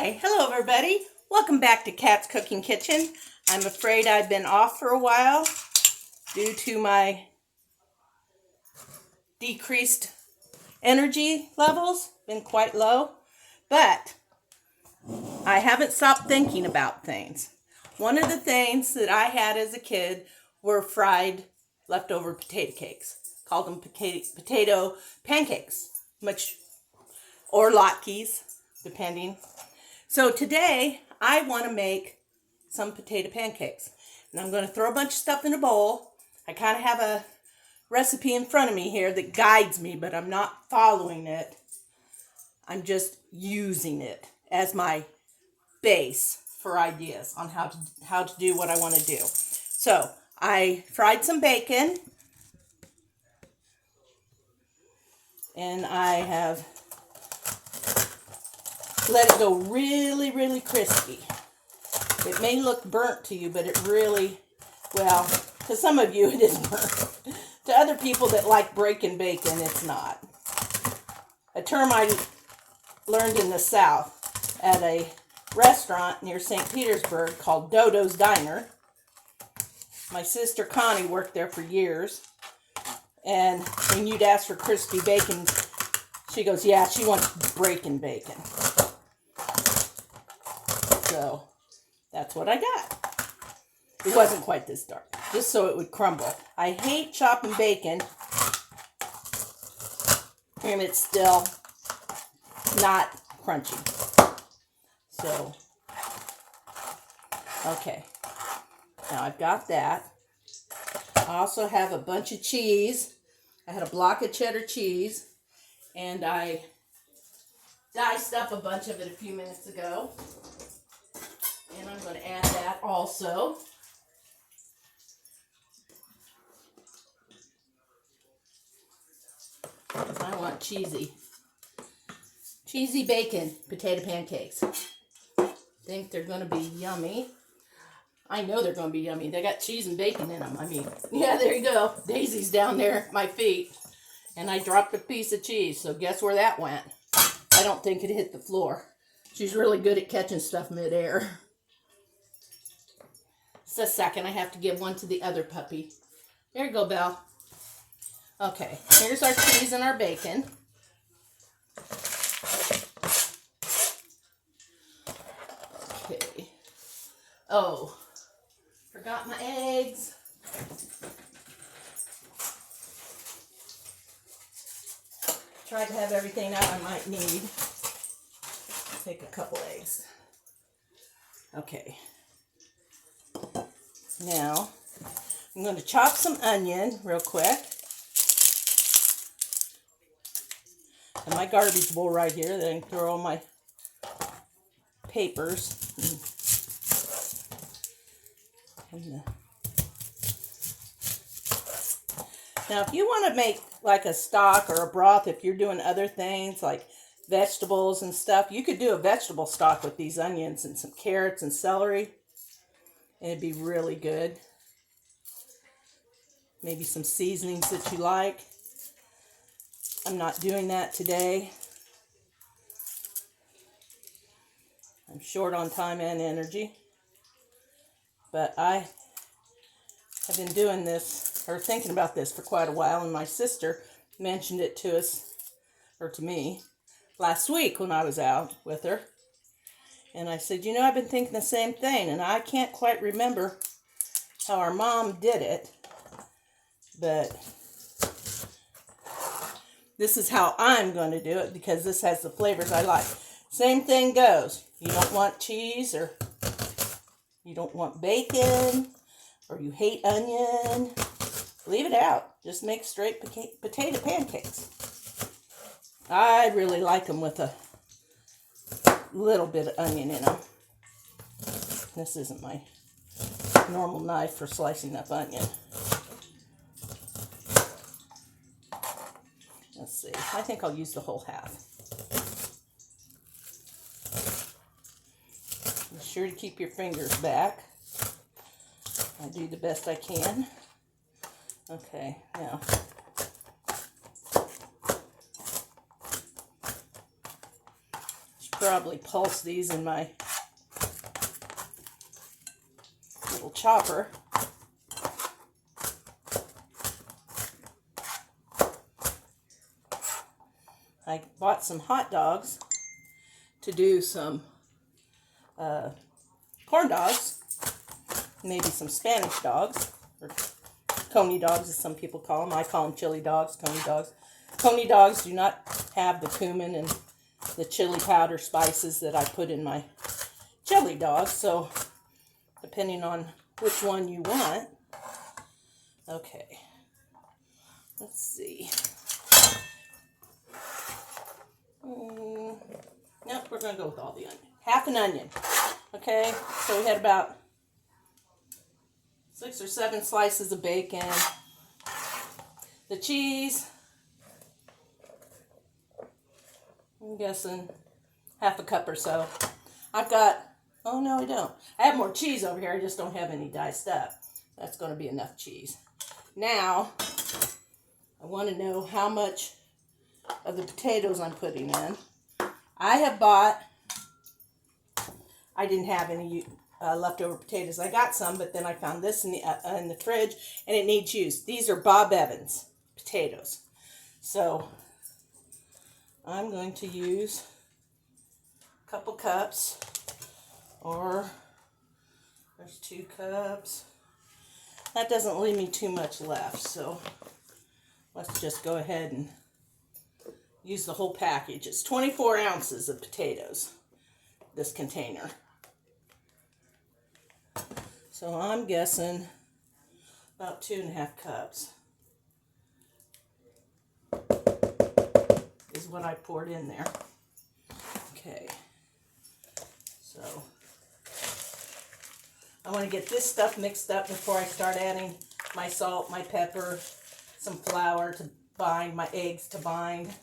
Hi, hello everybody. Welcome back to Kat's Cooking Kitchen. I'm afraid I've been off for a while due to my decreased energy levels, been quite low, but I haven't stopped thinking about things. One of the things that I had as a kid were fried leftover potato cakes. Called them potato pancakes, or latkes, depending. So today I want to make some potato pancakes. And I'm going to throw a bunch of stuff in a bowl. I kind of have a recipe in front of me here that guides me, but I'm not following it. I'm just using it as my base for ideas on how to do what I want to do. So I fried some bacon. And I have let it go really, really crispy. It may look burnt to you, but it really, well, to some of you it is burnt. To other people that like breaking bacon, it's not. A term I learned in the South at a restaurant near St. Petersburg called Dodo's Diner. My sister Connie worked there for years. And when you'd ask for crispy bacon, she goes, yeah, she wants breaking bacon. So that's what I got. It wasn't quite this dark, just so it would crumble. I hate chopping bacon, and it's still not crunchy. So, okay. Now I've got that. I also have a bunch of cheese. I had a block of cheddar cheese, and I diced up a bunch of it a few minutes ago. And I'm going to add that also. I want cheesy bacon potato pancakes. Think they're going to be yummy. I know they're going to be yummy. They got cheese and bacon in them. I mean, yeah, there you go. Daisy's down there at my feet. And I dropped a piece of cheese, so guess where that went? I don't think it hit the floor. She's really good at catching stuff midair. Just a second, I have to give one to the other puppy. There you go, Belle. Okay, here's our cheese and our bacon. Okay. Oh, forgot my eggs. Tried to have everything out I might need. Take a couple eggs. Okay. Now, I'm going to chop some onion real quick. And my garbage bowl right here that I can throw all my papers. Now, if you want to make like a stock or a broth, if you're doing other things like vegetables and stuff, you could do a vegetable stock with these onions and some carrots and celery. And it'd be really good. Maybe some seasonings that you like. I'm not doing that today. I'm short on time and energy. But I have been doing this, or thinking about this for quite a while, and my sister mentioned it to us, or to me, last week when I was out with her. And I said, you know, I've been thinking the same thing, and I can't quite remember how our mom did it, but this is how I'm going to do it because this has the flavors I like. Same thing goes. You don't want cheese, or you don't want bacon, or you hate onion, leave it out. Just make straight potato pancakes. I really like them with a little bit of onion in them. This isn't my normal knife for slicing up onion. Let's see. I think I'll use the whole half. Be sure to keep your fingers back. I do the best I can. Okay, now. probably pulse these in my little chopper. I bought some hot dogs to do some corn dogs, maybe some Spanish dogs, or coney dogs as some people call them. I call them chili dogs, coney dogs. Coney dogs do not have the cumin and the chili powder spices that I put in my chili dogs, so depending on which one you want. Okay, let's see. Nope, we're going to go with all the onion. Half an onion. Okay, so we had about 6 or 7 slices of bacon. The cheese, I'm guessing half a cup or so. I've got, oh no I don't. I have more cheese over here, I just don't have any diced up. That's going to be enough cheese. Now, I want to know how much of the potatoes I'm putting in. I have bought, I didn't have any leftover potatoes. I got some, but then I found this in the fridge, and it needs use. These are Bob Evans potatoes. So I'm going to use a couple cups, or there's 2 cups. That doesn't leave me too much left, so let's just go ahead and use the whole package. It's 24 ounces of potatoes, this container. So I'm guessing about 2.5 cups is what I poured in there. Okay, so I want to get this stuff mixed up before I start adding my salt, my pepper, some flour to bind, my eggs to bind.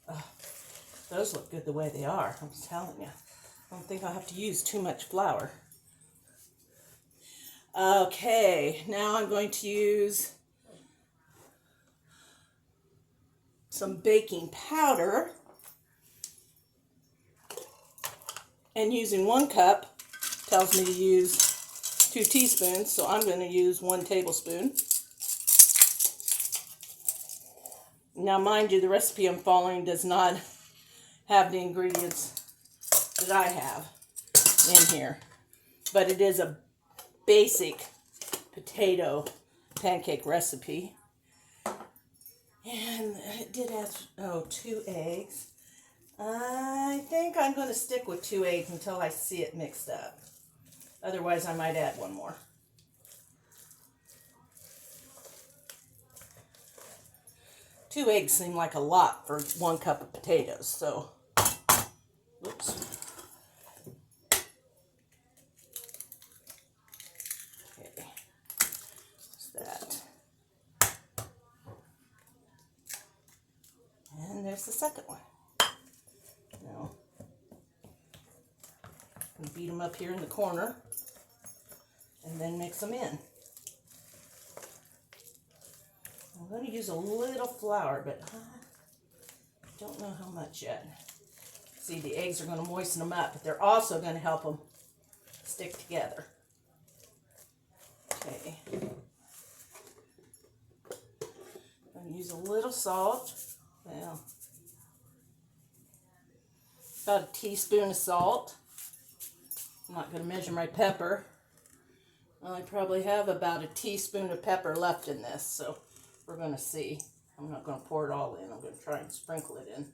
Oh, those look good the way they are, I'm telling you. I don't think I'll have to use too much flour. Okay, now I'm going to use some baking powder. And using 1 cup tells me to use 2 teaspoons, so I'm going to use 1 tablespoon. Now, mind you, the recipe I'm following does not have the ingredients that I have in here, but it is a basic potato pancake recipe. And it did have, 2 eggs. I think I'm going to stick with 2 eggs until I see it mixed up. Otherwise, I might add 1 more. Two eggs seem like a lot for 1 cup of potatoes, so, oops. Okay, that's that. And there's the second one. Now, I'm beat them up here in the corner and then mix them in. I'm going to use a little flour, but I don't know how much yet. See, the eggs are going to moisten them up, but they're also going to help them stick together. Okay. I'm going to use a little salt. Well, about a teaspoon of salt. I'm not going to measure my pepper. I probably have about a teaspoon of pepper left in this, so we're going to see. I'm not going to pour it all in. I'm going to try and sprinkle it in.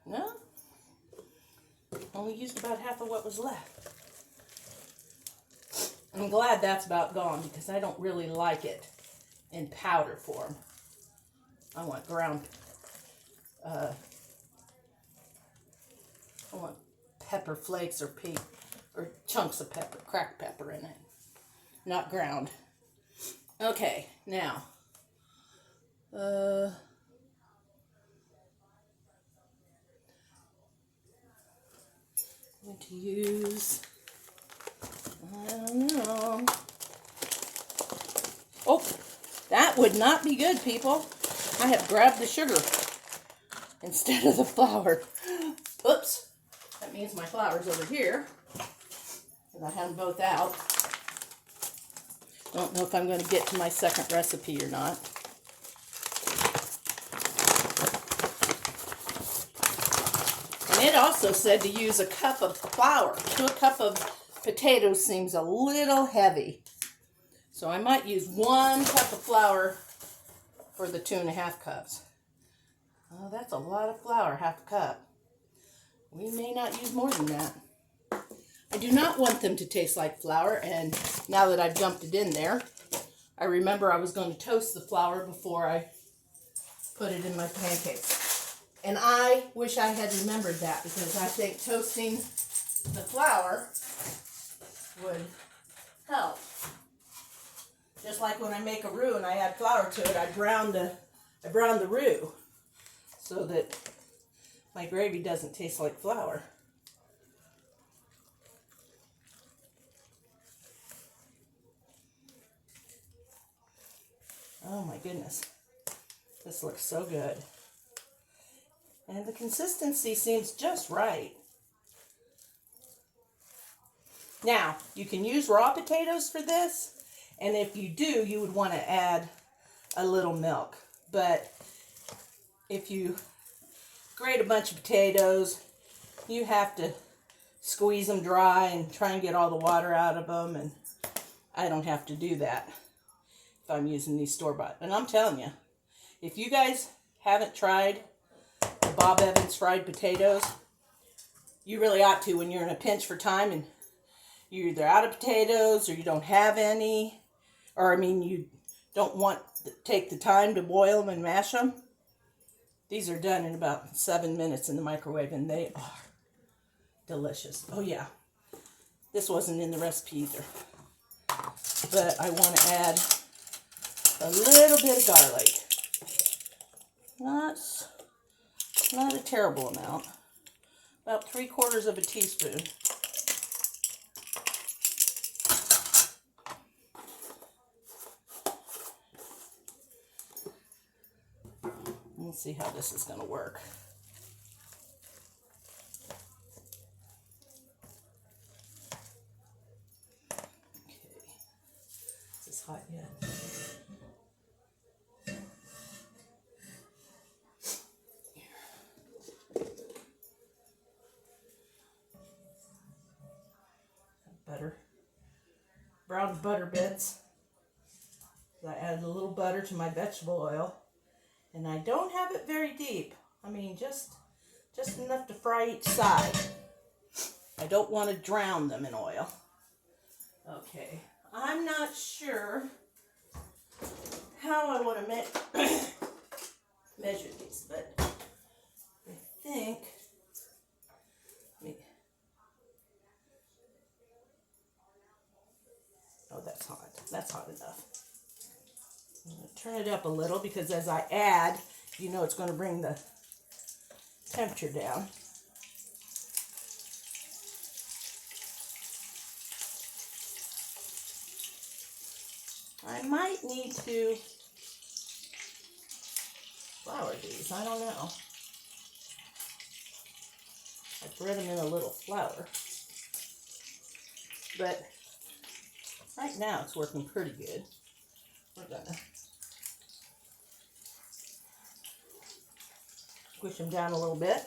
No? Only used about half of what was left. I'm glad that's about gone because I don't really like it in powder form. I want ground, I want pepper flakes or chunks of pepper, cracked pepper in it, not ground. Okay, now, I'm going to use, I don't know. Oh, that would not be good, people. I have grabbed the sugar instead of the flour. Oops. That means my flour's over here. And I have them both out. Don't know if I'm going to get to my second recipe or not. And it also said to use a cup of flour. So a cup of potatoes seems a little heavy. So I might use 1 cup of flour for the 2.5 cups. Oh, that's a lot of flour, half a cup. We may not use more than that. I do not want them to taste like flour, and now that I've dumped it in there, I remember I was going to toast the flour before I put it in my pancakes. And I wish I had remembered that, because I think toasting the flour would help. Just like when I make a roux and I add flour to it, I brown the roux so that my gravy doesn't taste like flour. Oh my goodness, this looks so good. And the consistency seems just right. Now, you can use raw potatoes for this, and if you do, you would want to add a little milk. But if you grate a bunch of potatoes, you have to squeeze them dry and try and get all the water out of them, and I don't have to do that if I'm using these store-bought. And I'm telling you, if you guys haven't tried the Bob Evans fried potatoes, you really ought to when you're in a pinch for time and you're either out of potatoes or you don't have any, or you don't want to take the time to boil them and mash them. These are done in about 7 minutes in the microwave, and they are delicious. Oh yeah, this wasn't in the recipe either, but I want to add a little bit of garlic. Not a terrible amount. About 3/4 of a teaspoon. We'll see how this is going to work. Okay. Is this hot yet? Butter. Browned butter bits. I added a little butter to my vegetable oil. And I don't have it very deep. Just enough to fry each side. I don't want to drown them in oil. Okay, I'm not sure how I want to measure these, but I think, oh, that's hot. That's hot enough. I'm going to turn it up a little because as I add, it's going to bring the temperature down. I might need to flour these. I don't know. I spread them in a little flour. But right now it's working pretty good. We're going to squish them down a little bit.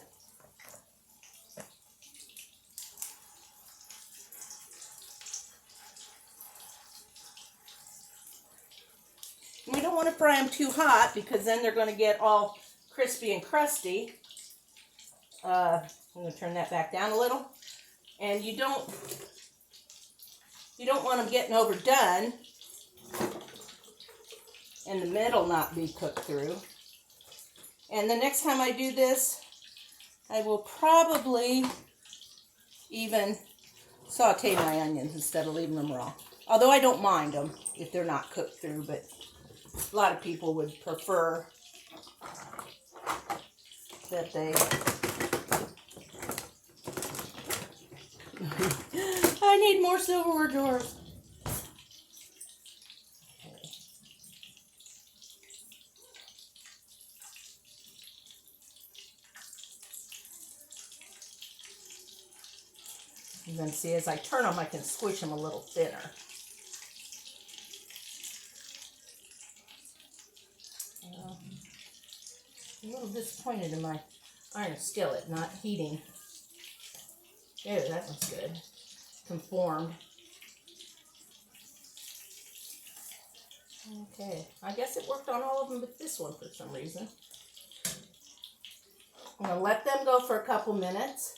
And we don't want to fry them too hot because then they're going to get all crispy and crusty. I'm going to turn that back down a little. And you don't want them getting overdone and the middle not be cooked through. And the next time I do this, I will probably even saute my onions instead of leaving them raw. Although I don't mind them if they're not cooked through, but a lot of people would prefer that they... I need more silverware drawers. You're going to see as I turn them, I can squish them a little thinner. I'm a little disappointed in my iron skillet not heating. There, that one's good. Conformed. Okay, I guess it worked on all of them but this one for some reason. I'm going to let them go for a couple minutes.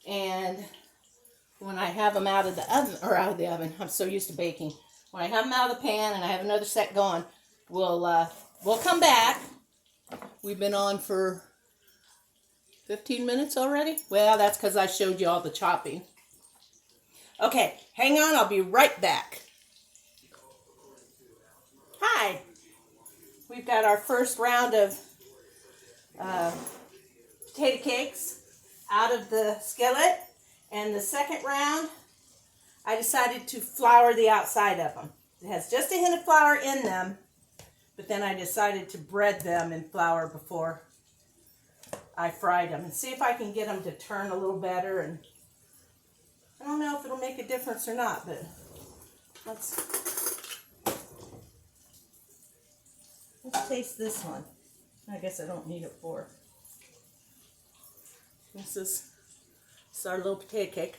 And when I have them out of the oven, I'm so used to baking. When I have them out of the pan and I have another set going, we'll come back. We've been on for 15 minutes already? Well, that's because I showed you all the chopping. Okay, hang on, I'll be right back. Hi. We've got our first round of potato cakes out of the skillet. And the second round, I decided to flour the outside of them. It has just a hint of flour in them, but then I decided to bread them in flour before I fried them and see if I can get them to turn a little better. And I don't know if it'll make a difference or not, but let's taste this one. I guess I don't need a fork. This is our little potato cake.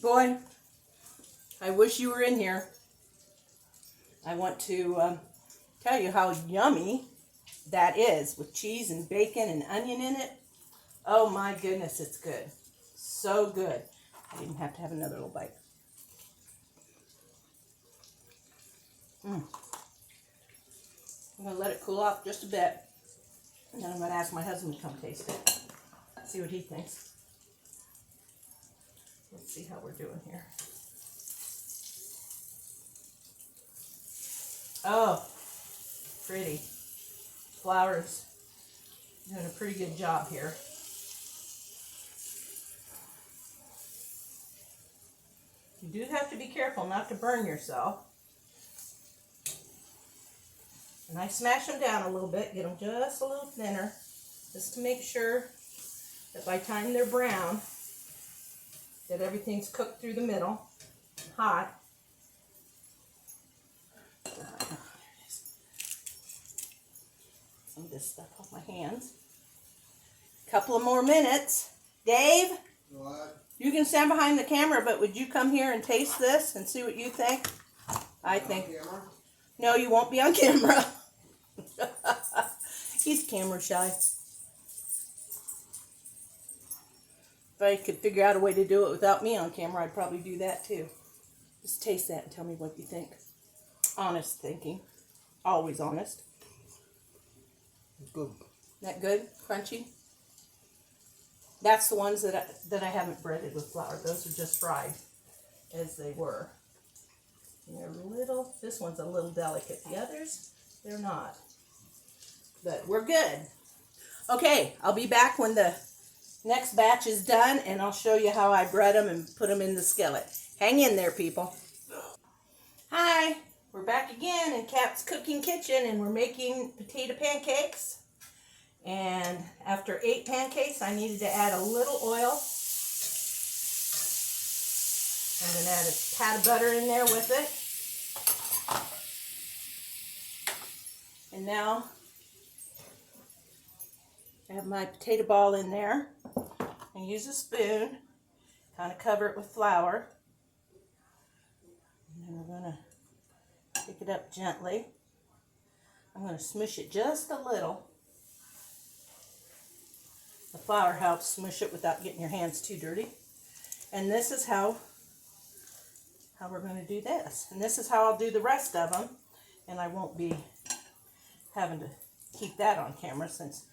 Boy, I wish you were in here. I want to tell you how yummy that is with cheese and bacon and onion in it. Oh my goodness, it's good. So good. I didn't have to have another little bite. I'm going to let it cool off just a bit. And then I'm going to ask my husband to come taste it. See what he thinks. Let's see how we're doing here. Oh, pretty. Flour's doing a pretty good job here. You do have to be careful not to burn yourself. And I smash them down a little bit, get them just a little thinner, just to make sure that by the time they're brown, that everything's cooked through the middle, hot. Some of this stuff off my hands. Couple of more minutes. Dave? What? You can stand behind the camera, but would you come here and taste this and see what you think? I think. No, you won't be on camera. He's camera shy. If I could figure out a way to do it without me on camera, I'd probably do that too. Just taste that and tell me what you think. Honest thinking. Always honest. Good. That good? Crunchy? That's the ones that I haven't breaded with flour. Those are just fried as they were. And they're little, this one's a little delicate. The others, they're not. But we're good. Okay, I'll be back when the next batch is done, and I'll show you how I bread them and put them in the skillet. Hang in there, people. Hi, we're back again in Kat's Cooking Kitchen, and we're making potato pancakes. And after 8 pancakes, I needed to add a little oil. I'm going to add a pat of butter in there with it. And now I have my potato ball in there. And use a spoon, kind of cover it with flour. And then we're going to pick it up gently. I'm going to smush it just a little. The flour helps smush it without getting your hands too dirty. And this is how we're going to do this. And this is how I'll do the rest of them. And I won't be having to keep that on camera since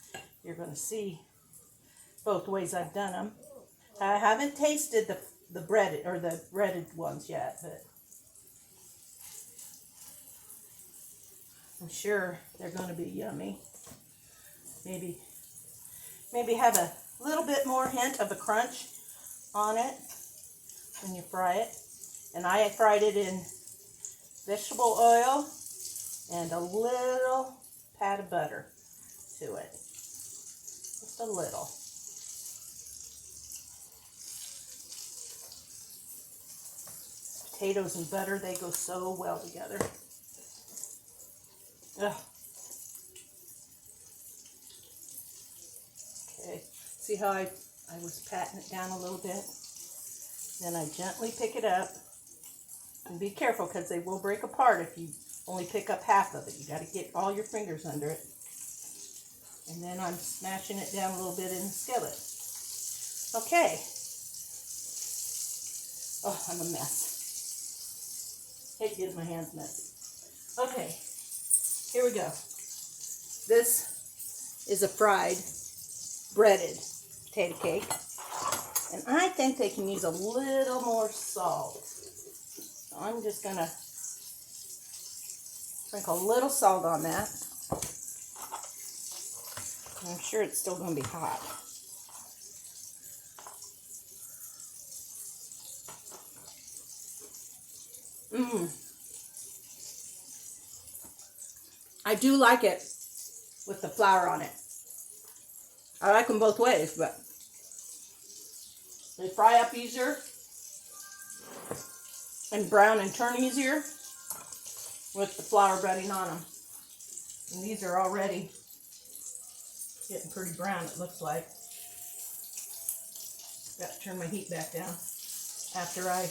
you're going to see both ways I've done them. I haven't tasted the breaded or the breaded ones yet, but I'm sure they're going to be yummy. Maybe have a little bit more hint of a crunch on it when you fry it. And I fried it in vegetable oil and a little pat of butter to it. Just a little. Potatoes and butter, they go so well together. Ugh. Okay, see how I was patting it down a little bit? Then I gently pick it up. And be careful because they will break apart if you only pick up half of it. You got to get all your fingers under it. And then I'm smashing it down a little bit in the skillet. Okay. Oh, I'm a mess. Hate getting my hands messy. Okay, here we go. This is a fried, breaded potato cake. And I think they can use a little more salt. So I'm just going to sprinkle a little salt on that. I'm sure it's still going to be hot. I do like it with the flour on it. I like them both ways, but they fry up easier and brown and turn easier with the flour breading on them. And these are already getting pretty brown, it looks like. Got to turn my heat back down after I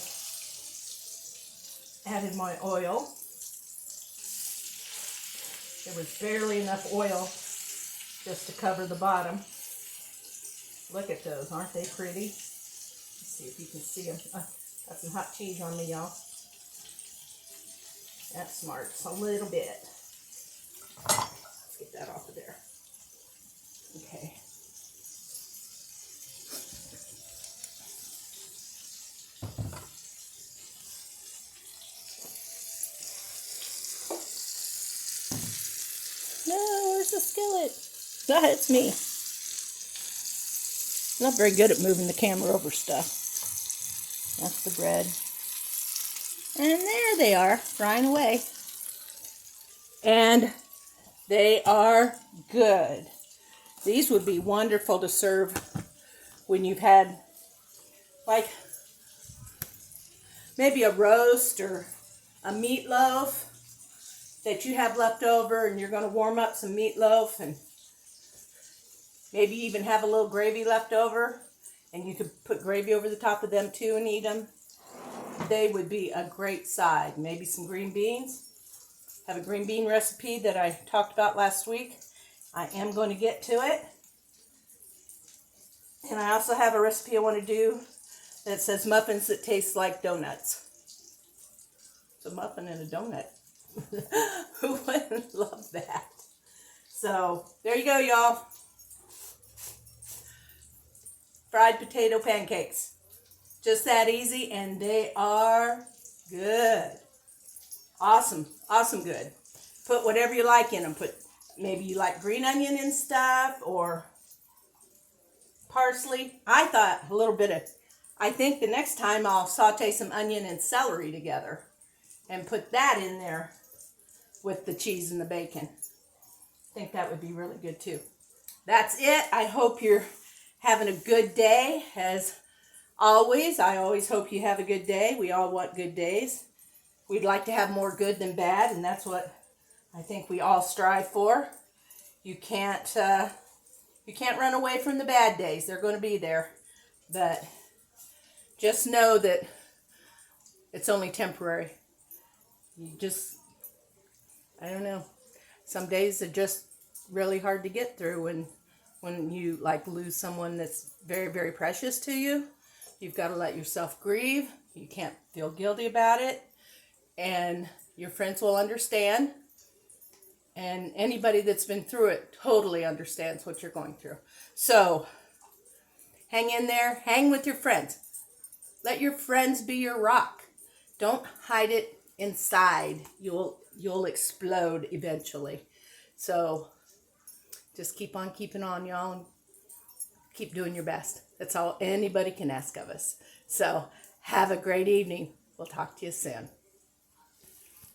added my oil. There was barely enough oil just to cover the bottom. Look at those, aren't they pretty? Let's see if you can see them. Got some hot cheese on me, y'all. That's smart. Just a little bit. Let's get that off of there. Okay. No, where's the skillet? Ah, it's me. Not very good at moving the camera over stuff. That's the bread. And there they are, frying away. And they are good. These would be wonderful to serve when you've had, like, maybe a roast or a meatloaf that you have left over, and you're going to warm up some meatloaf and maybe even have a little gravy left over, and you could put gravy over the top of them too and eat them. They would be a great side. Maybe some green beans. Have a green bean recipe that I talked about last week. I am going to get to it. And I also have a recipe I want to do that says muffins that taste like donuts. It's a muffin and a donut. Who wouldn't love that? So, there you go, y'all. Fried potato pancakes. Just that easy, and they are good. Awesome. Awesome good. Put whatever you like in them. Maybe you like green onion and stuff, or parsley. I think the next time I'll saute some onion and celery together and put that in there with the cheese and the bacon. I think that would be really good too. That's it. I hope you're having a good day. As always, I always hope you have a good day. We all want good days. We'd like to have more good than bad, and that's what I think we all strive for. You can't run away from the bad days. They're going to be there. But just know that it's only temporary. I don't know. Some days are just really hard to get through, when you lose someone that's very, very precious to you. You've got to let yourself grieve. You can't feel guilty about it. And your friends will understand. And anybody that's been through it totally understands what you're going through. So, hang in there. Hang with your friends. Let your friends be your rock. Don't hide it inside. You'll explode eventually. So, just keep on keeping on, y'all, and keep doing your best. That's all anybody can ask of us. So, have a great evening. We'll talk to you soon.